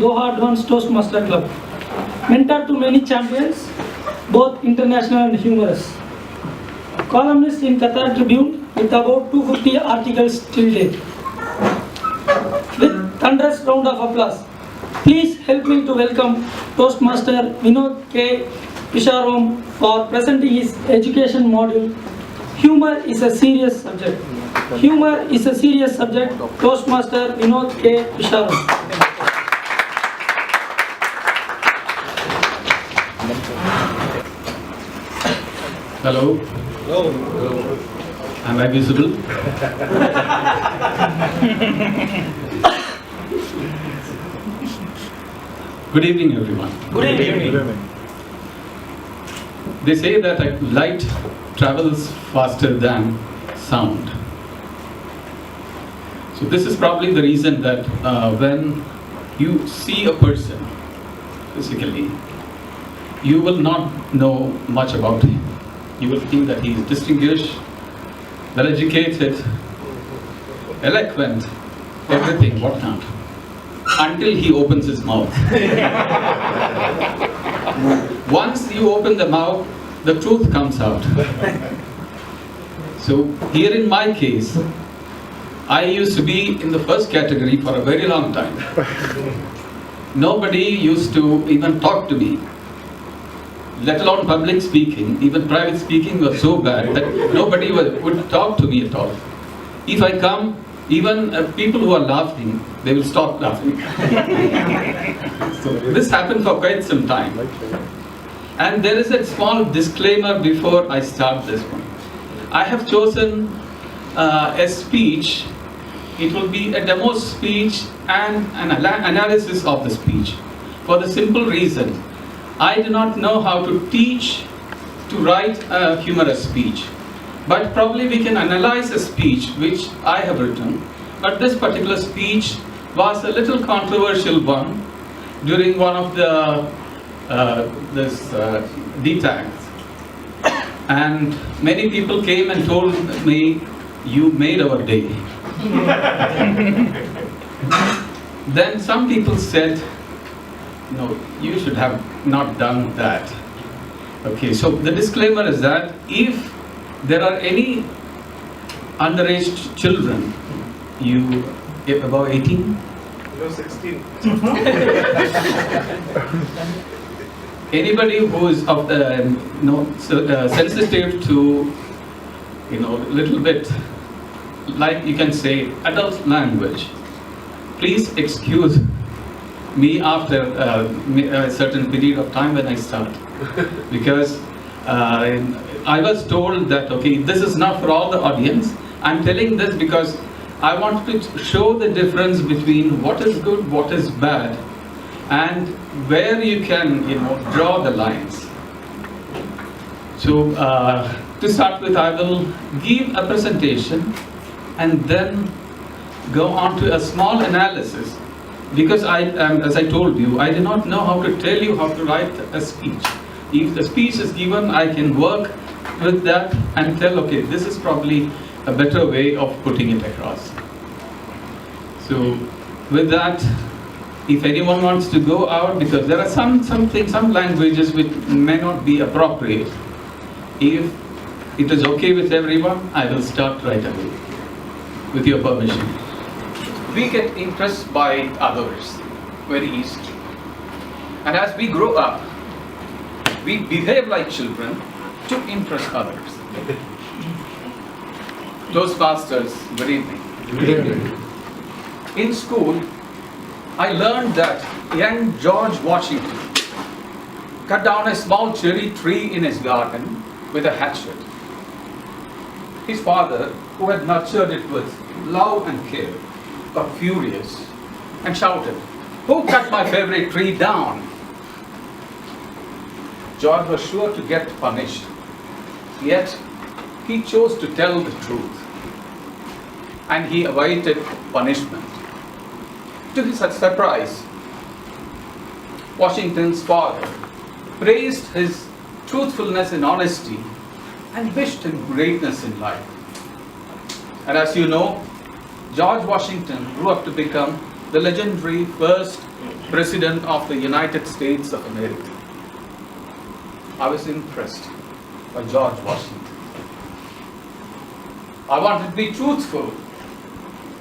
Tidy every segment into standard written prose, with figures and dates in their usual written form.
Doha Advanced Toastmaster Club. Mentor to many champions, both international and humorous. Columnist in Qatar Tribune with about 250 articles till date. With thunderous round of applause, please help me to welcome Toastmaster Vinodh K. Pisharom for presenting his education module. Humor is a serious subject. Humor is a serious subject. Toastmaster Vinodh K. Pisharom. Hello. Hello. Am I visible? Good evening, everyone. Good evening. They say that light travels faster than sound. So this is probably the reason that when you see a person physically, you will not know much about him. You will think that he is distinguished, well-educated, eloquent, everything, whatnot, until he opens his mouth. Once you open the mouth, the truth comes out. So here in my case, I used to be in the first category for a very long time. Nobody used to even talk to me, let alone public speaking. Even private speaking was so bad that nobody would talk to me at all. If I come, even people who are laughing, they will stop laughing. So this happened for quite some time. And there is a small disclaimer before I start this one. I have chosen a speech. It will be a demo speech and an analysis of the speech. For the simple reason, I do not know how to teach to write a humorous speech. But probably we can analyze a speech which I have written. But this particular speech was a little controversial one during one of the DTACs. And many people came and told me, "You made our day." Then some people said, "No, you should have not done that." Okay, so the disclaimer is that if there are any underage children, you above 18? No, 16. Anybody who is of sensitive to, little bit, like you can say, adult language, please excuse me after a certain period of time when I start, because I was told that, okay, this is not for all the audience. I'm telling this because I want to show the difference between what is good, what is bad, and where you can, draw the lines. So to start with, I will give a presentation and then go on to a small analysis, because as I told you, I do not know how to tell you how to write a speech. If the speech is given, I can work with that and tell, okay, this is probably a better way of putting it across. So with that, if anyone wants to go out, because there are some languages which may not be appropriate, if it is okay with everyone, I will start right away, with your permission. We get impressed by others very easily. And as we grow up, we behave like children to impress others. Toastmasters, good evening. Good evening. In school, I learned that young George Washington cut down a small cherry tree in his garden with a hatchet. His father, who had nurtured it with love and care, got furious and shouted, "Who cut my favorite tree down?" George was sure to get punished, yet he chose to tell the truth, and he awaited punishment. To his surprise, Washington's father praised his truthfulness and honesty and wished him greatness in life. And as you know, George Washington grew up to become the legendary first President of the United States of America. I was impressed by George Washington. I wanted to be truthful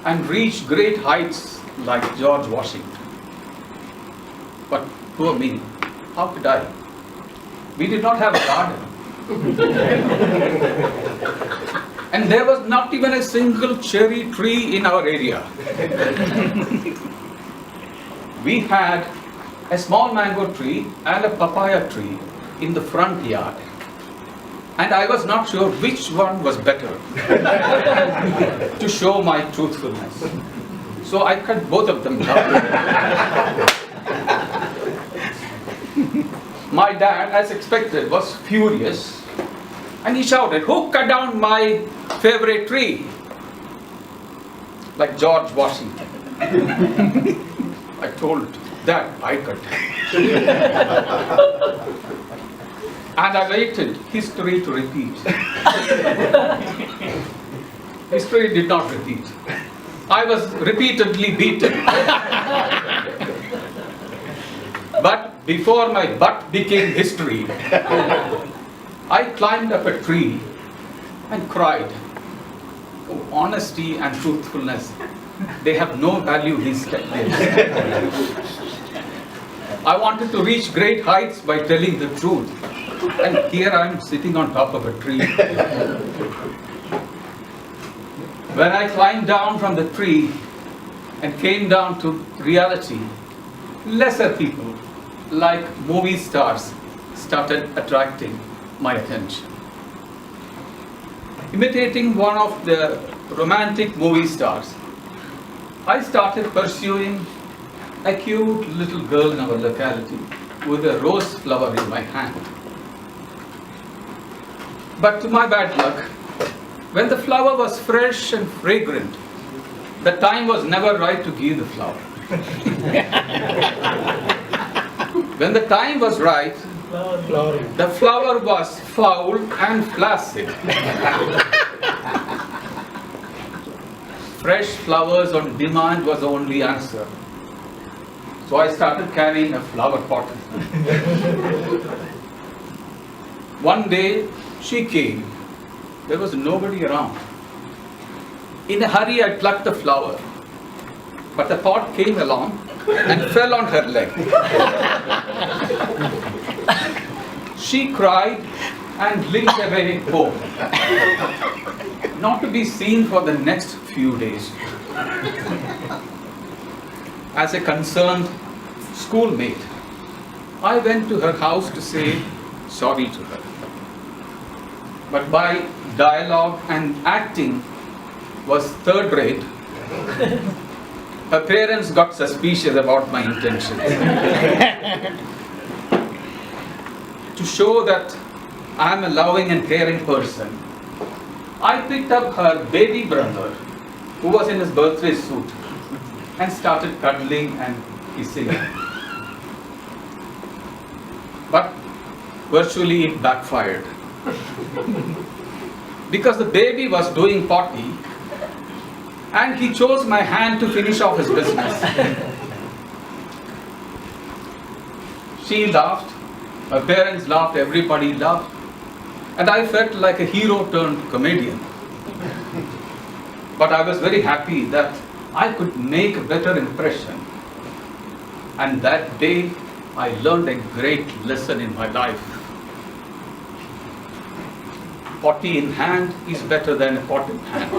and reach great heights like George Washington. But poor me, how could I? We did not have a garden. And there was not even a single cherry tree in our area. We had a small mango tree and a papaya tree in the front yard. And I was not sure which one was better to show my truthfulness. So I cut both of them down. My dad, as expected, was furious. And he shouted, "Who cut down my favorite tree?" Like George Washington. I told Dad, I cut it. And I waited history to repeat. History did not repeat. I was repeatedly beaten. But before my butt became history, I climbed up a tree and cried. Oh, honesty and truthfulness, they have no value these days. I wanted to reach great heights by telling the truth. And here I am sitting on top of a tree. When I climbed down from the tree and came down to reality, lesser people, like movie stars, started attracting my attention. Imitating one of the romantic movie stars, I started pursuing a cute little girl in our locality with a rose flower in my hand. But to my bad luck, when the flower was fresh and fragrant, the time was never right to give the flower. When the time was right, the flower was foul and flaccid. Fresh flowers on demand was the only answer. So I started carrying a flower pot. One day, she came. There was nobody around. In a hurry, I plucked the flower. But the pot came along and fell on her leg. She cried and limped away home, not to be seen for the next few days. As a concerned schoolmate, I went to her house to say sorry to her. But my dialogue and acting was third rate. Her parents got suspicious about my intentions. To show that I am a loving and caring person, I picked up her baby brother, who was in his birthday suit, and started cuddling and kissing him. But virtually it backfired. Because the baby was doing potty, and he chose my hand to finish off his business. She laughed, her parents laughed, everybody laughed, and I felt like a hero turned comedian. But I was very happy that I could make a better impression. And that day, I learned a great lesson in my life. Potty in hand is better than a pot in hand.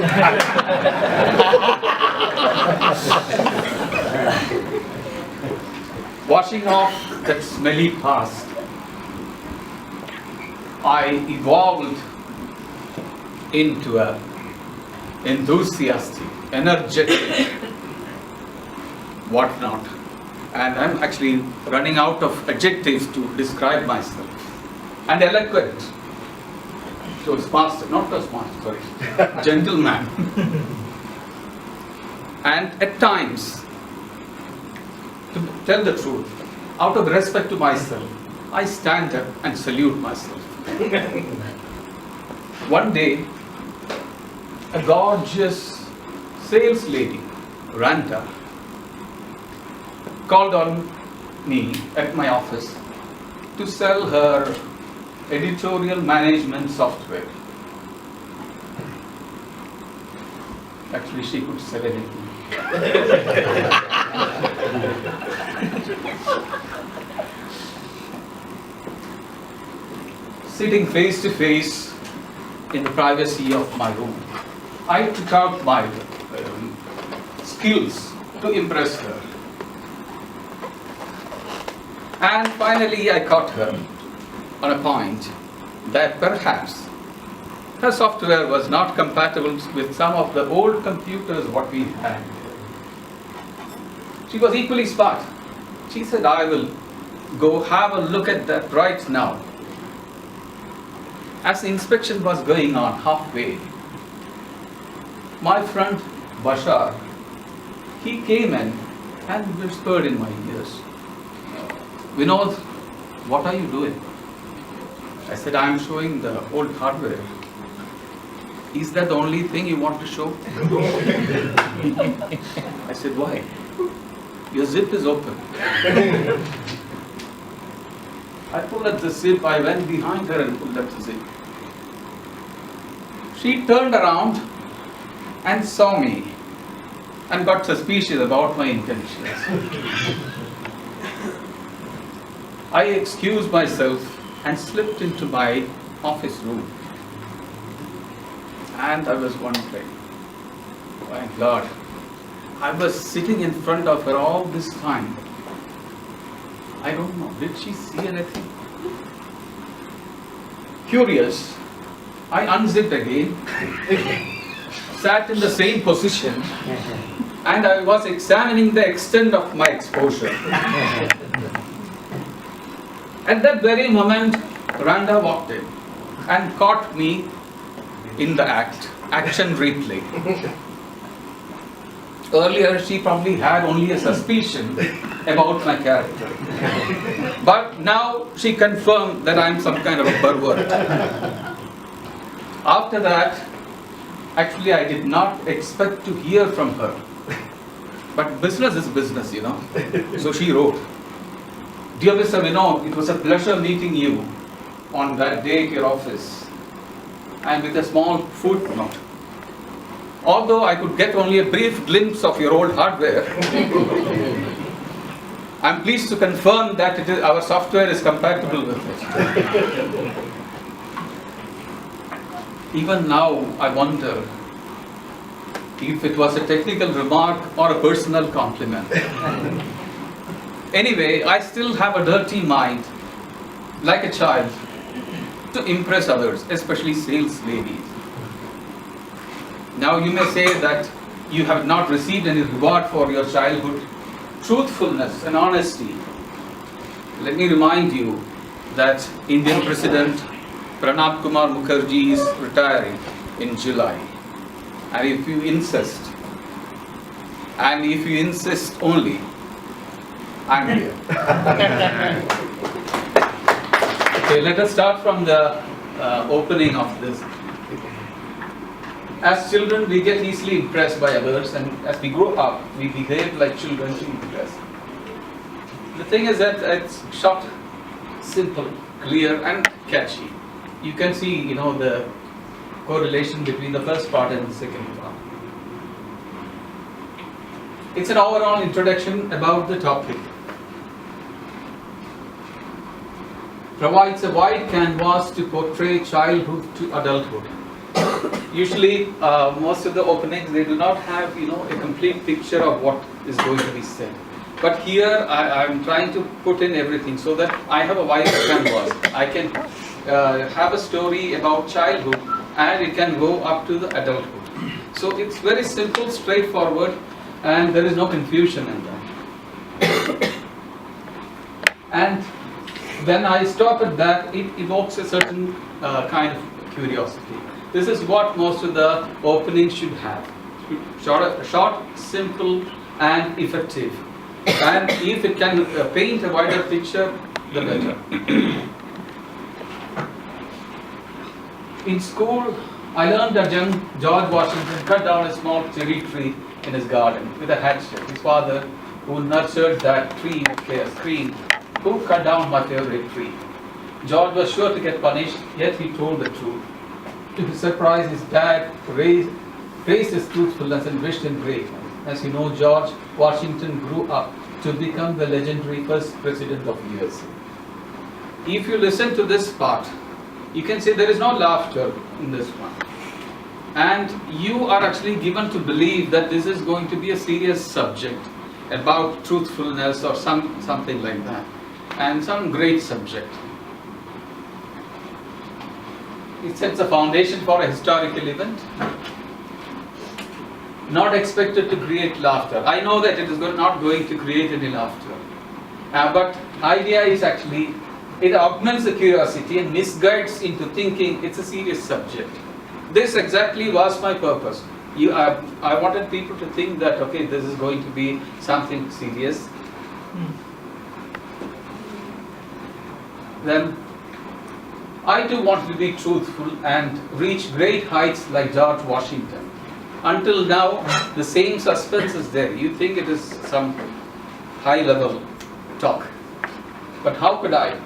Washing off that smelly past, I evolved into a enthusiastic, energetic, whatnot. And I'm actually running out of adjectives to describe myself. And eloquent. So master, not a master, sorry, gentleman. And at times, to tell the truth, out of respect to myself, I stand up and salute myself. One day, a gorgeous sales lady ran down called on me at my office to sell her editorial management software. Actually, she could sell anything. Sitting face to face in the privacy of my room, I took out my skills to impress her. And finally, I caught her on a point that perhaps her software was not compatible with some of the old computers what we had. She was equally smart. She said, I will go have a look at that right now. As the inspection was going on halfway, my friend Bashar, he came in and whispered in my ears, Vinodh, what are you doing? I said, I am showing the old hardware. Is that the only thing you want to show? I said, why? Your zip is open. I pulled at the zip, I went behind her and pulled at the zip. She turned around and saw me and got suspicious about my intentions. I excused myself and slipped into my office room. And I was wondering, my God, I was sitting in front of her all this time. I don't know, did she see anything? Curious, I unzipped again, sat in the same position, and I was examining the extent of my exposure. At that very moment, Randa walked in and caught me in the action replay. Earlier, she probably had only a suspicion about my character. But now she confirmed that I'm some kind of a pervert. After that, actually I did not expect to hear from her. But business is business, you know. So she wrote, Dear Mr. Vinodh, it was a pleasure meeting you on that day at your office. And with a small footnote. Although I could get only a brief glimpse of your old hardware, I'm pleased to confirm that our software is compatible with it. Even now, I wonder if it was a technical remark or a personal compliment. Anyway, I still have a dirty mind, like a child, to impress others, especially sales ladies. Now you may say that you have not received any reward for your childhood truthfulness and honesty. Let me remind you that Indian President Pranab Kumar Mukherjee is retiring in July. And if you insist only, I'm here. Okay, let us start from the opening of this. As children, we get easily impressed by others, and as we grow up, we behave like children to impress. The thing is that it's short, simple, clear, and catchy. You can see, you know, the correlation between the first part and the second part. It's an overall introduction about the topic. Provides a wide canvas to portray childhood to adulthood. Usually, most of the openings, they do not have, you know, a complete picture of what is going to be said. But here, I'm trying to put in everything so that I have a wide canvas. I can have a story about childhood, and it can go up to the adulthood. So it's very simple, straightforward, and there is no confusion in that. And when I stop at that, it evokes a certain kind of curiosity. This is what most of the openings should have. Short, simple, and effective. And if it can paint a wider picture, the better. In school, I learned that George Washington cut down a small cherry tree in his garden with a hatchet. His father who nurtured that tree with their screen, who cut down my favorite tree. George was sure to get punished, yet he told the truth. To his surprise, his dad praised his truthfulness and wished him great. As you know, George Washington grew up to become the legendary first president of USA. If you listen to this part, you can say there is no laughter in this one. And you are actually given to believe that this is going to be a serious subject about truthfulness or something like that. And some great subject. It sets a foundation for a historical event. Not expected to create laughter. I know that it is not going to create any laughter. But idea is actually, it augments the curiosity and misguides into thinking it's a serious subject. This exactly was my purpose. I wanted people to think that, okay, this is going to be something serious. Then I too wanted to be truthful and reach great heights like George Washington. Until now, the same suspense is there. You think it is some high-level talk. But how could I?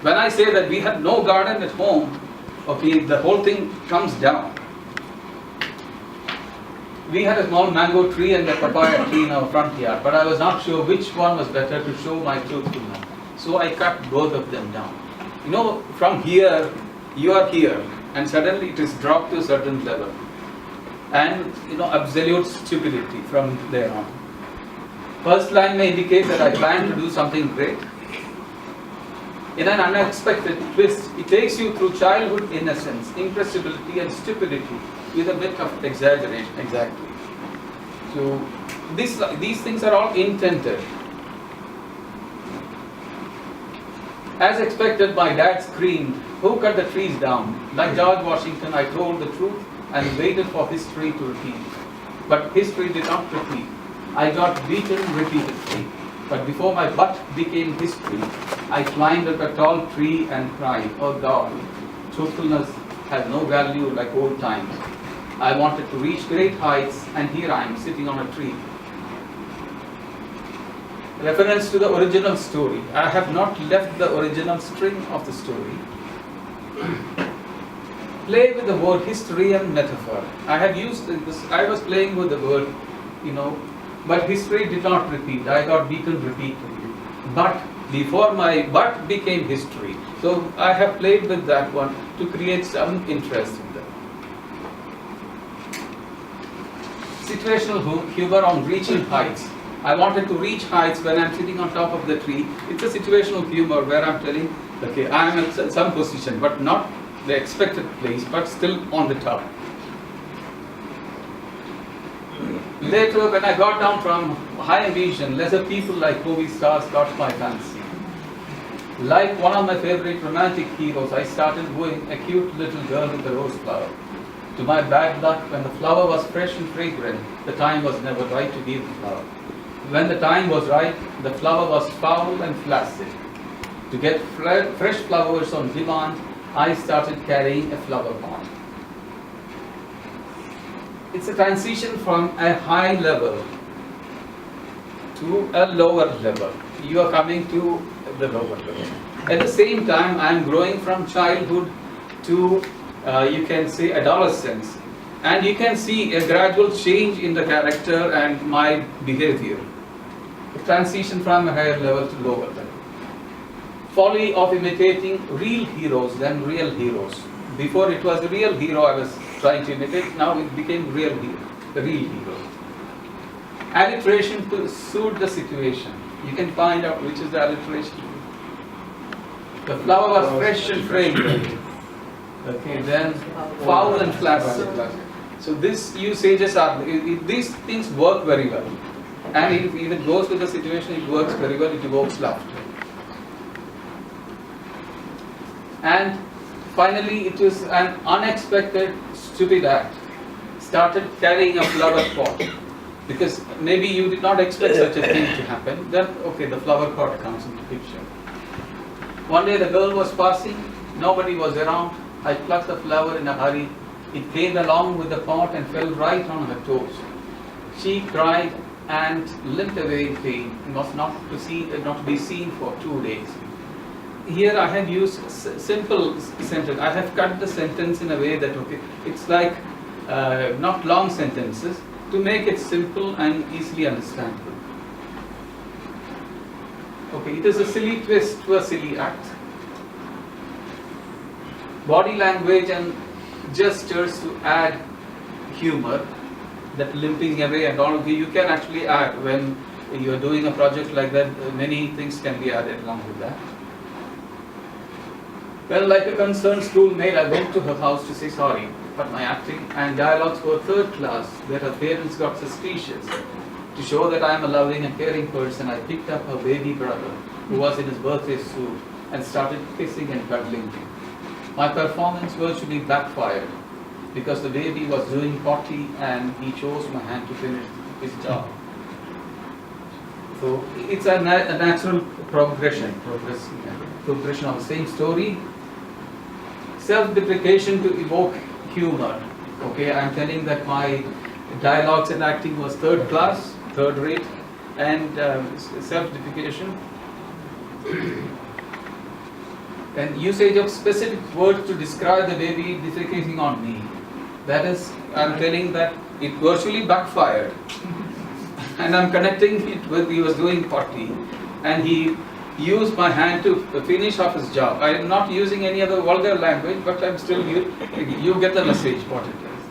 When I say that we had no garden at home, okay, the whole thing comes down. We had a small mango tree and a papaya tree in our front yard, but I was not sure which one was better to show my truthfulness. So I cut both of them down. You know, from here, you are here, and suddenly it is dropped to a certain level. And, you know, absolute stupidity from there on. First line may indicate that I plan to do something great. In an unexpected twist, it takes you through childhood innocence, impressibility and stupidity with a bit of exaggeration, exactly. So, these things are all intended. As expected, my dad screamed, "Who cut the trees down?" Like George Washington, I told the truth and waited for history to repeat. But history did not repeat. I got beaten repeatedly. But before my butt became history, I climbed up a tall tree and cried, "Oh God, truthfulness has no value like old times. I wanted to reach great heights, and here I am sitting on a tree." Reference to the original story. I have not left the original string of the story. Play with the word history and metaphor. I have used this, I was playing with the word, you know, but history did not repeat. I got beaten repeatedly. But before my butt became history. So I have played with that one to create some interest in that. Situational humor on reaching heights. I wanted to reach heights when I'm sitting on top of the tree. It's a situational humor where I'm telling, okay, I'm at some position, but not the expected place, but still on the top. Later, when I got down from high ambition, lesser people like movie stars got my fancy. Like one of my favorite romantic heroes, I started wooing a cute little girl with a rose flower. To my bad luck, when the flower was fresh and fragrant, the time was never right to give the flower. When the time was right, the flower was foul and flaccid. To get fresh flowers on demand, I started carrying a flower pot. It's a transition from a high level to a lower level. You are coming to the lower level. At the same time, I am growing from childhood to, you can say, adolescence. And you can see a gradual change in the character and my behavior. A transition from a higher level to lower level. Folly of imitating real heroes than real heroes. Before it was a real hero I was trying to imitate, now it became real hero, the real hero. Alliteration to suit the situation. You can find out which is the alliteration. The flower was fresh and fragrant. Okay, then foul and flaccid. So these usages are, these things work very well. And if it goes with the situation, it works very well, it evokes laughter. And finally, it is an unexpected, stupid act. Started carrying a flower pot. Because maybe you did not expect such a thing to happen. Then, okay, the flower pot comes into picture. One day the girl was passing, nobody was around. I plucked the flower in a hurry. It came along with the pot and fell right on her toes. She cried, and limped away in pain and was not to be seen for 2 days. Here I have used simple sentence. I have cut the sentence in a way that it's like not long sentences to make it simple and easily understandable. Okay, it is a silly twist to a silly act. Body language and gestures to add humor, that limping away and all, you can actually add when you are doing a project like that. Many things can be added along with that. Well, like a concerned schoolmate, I went to her house to say sorry, but my acting and dialogues were third class, where her parents got suspicious. To show that I am a loving and caring person, I picked up her baby brother, who was in his birthday suit, and started kissing and cuddling him. My performance virtually backfired, because the baby was doing potty and he chose my hand to finish his job. So it's a natural progression of the same story. Self-deprecation to evoke humor. Okay, I'm telling that my dialogues and acting was third class, third rate, and self-deprecation. And usage of specific words to describe the baby defecating on me. That is, I'm telling that it virtually backfired. And I'm connecting it with he was doing potty, and he used my hand to finish off his job. I am not using any other vulgar language, but I'm still, you get the message what it is.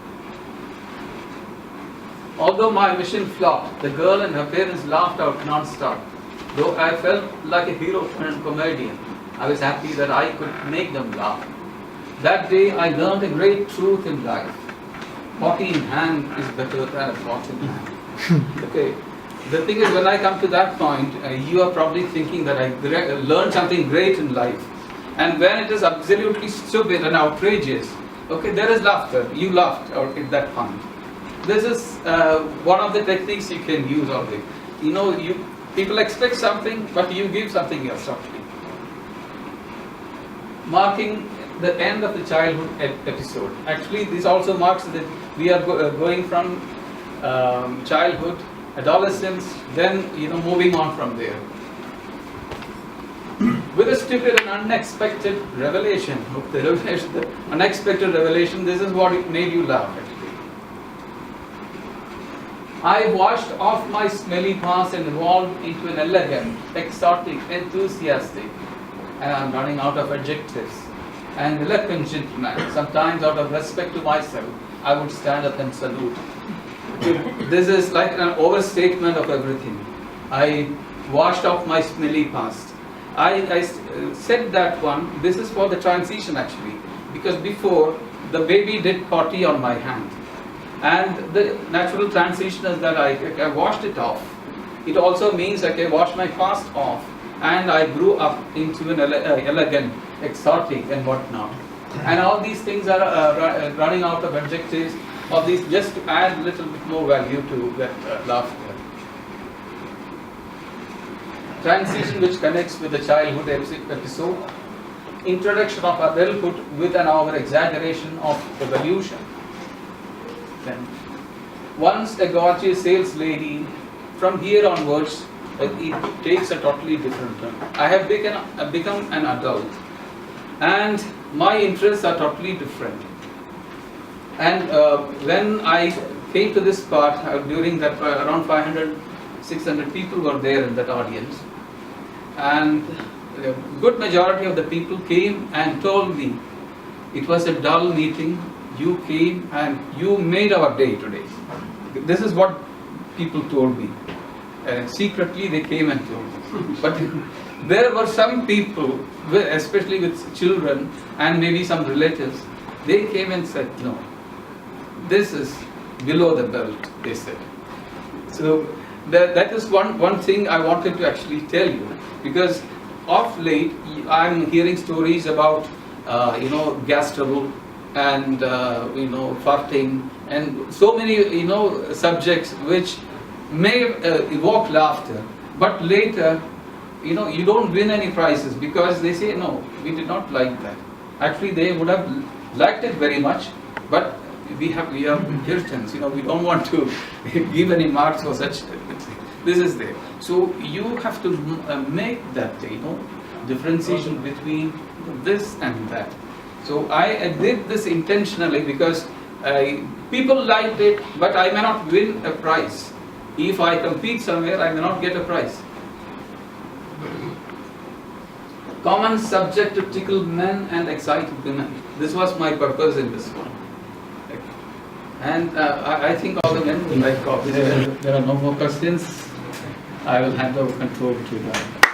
Although my mission flopped, the girl and her parents laughed out non-stop. Though I felt like a hero and comedian, I was happy that I could make them laugh. That day I learned a great truth in life. Potty in hand is better than a pot in hand. Okay. The thing is, when I come to that point, you are probably thinking that I learned something great in life. And when it is absolutely stupid and outrageous, okay, there is laughter. You laughed at that point. This is one of the techniques you can use always. You know, people expect something, but you give something else actually. Marking the end of the childhood episode. Actually, this also marks that we are going from childhood, adolescence, then moving on from there. With a stupid and unexpected revelation, the unexpected revelation, this is what it made you laugh actually. I washed off my smelly past and evolved into an elegant, exotic, enthusiastic, and I'm running out of adjectives, and eloquent gentleman. Sometimes out of respect to myself, I would stand up and salute. This is like an overstatement of everything. I washed off my smelly past. I said that one, this is for the transition actually, because before the baby did potty on my hand. And the natural transition is that I washed it off. It also means I washed my past off, and I grew up into an elegant, exotic and whatnot. And all these things are running out of adjectives, or these just to add a little bit more value to that laughter. Transition which connects with the childhood episode. Introduction of adulthood with an over-exaggeration of evolution. Then, once a gorgeous sales lady, from here onwards, it takes a totally different turn. I have become an adult, and my interests are totally different. And when I came to this part, during that around 500, 600 people were there in that audience, and a good majority of the people came and told me, it was a dull meeting, you came and you made our day today. This is what people told me. Secretly they came and told me. But there were some people, especially with children and maybe some relatives, they came and said, no, this is below the belt, they said. So that is one thing I wanted to actually tell you, because of late I'm hearing stories about gas trouble and farting and so many subjects which may evoke laughter, but later you don't win any prizes because they say no, we did not like that. Actually they would have liked it very much, but we are Christians, we don't want to give any marks for such this is there. So you have to make that, differentiation between this and that. So I did this intentionally because people liked it, but I may not win a prize. If I compete somewhere, I may not get a prize. Common subject to tickle men and excite women. This was my purpose in this one. And I think all the men will like copies. There are no more questions. I will hand over control to them.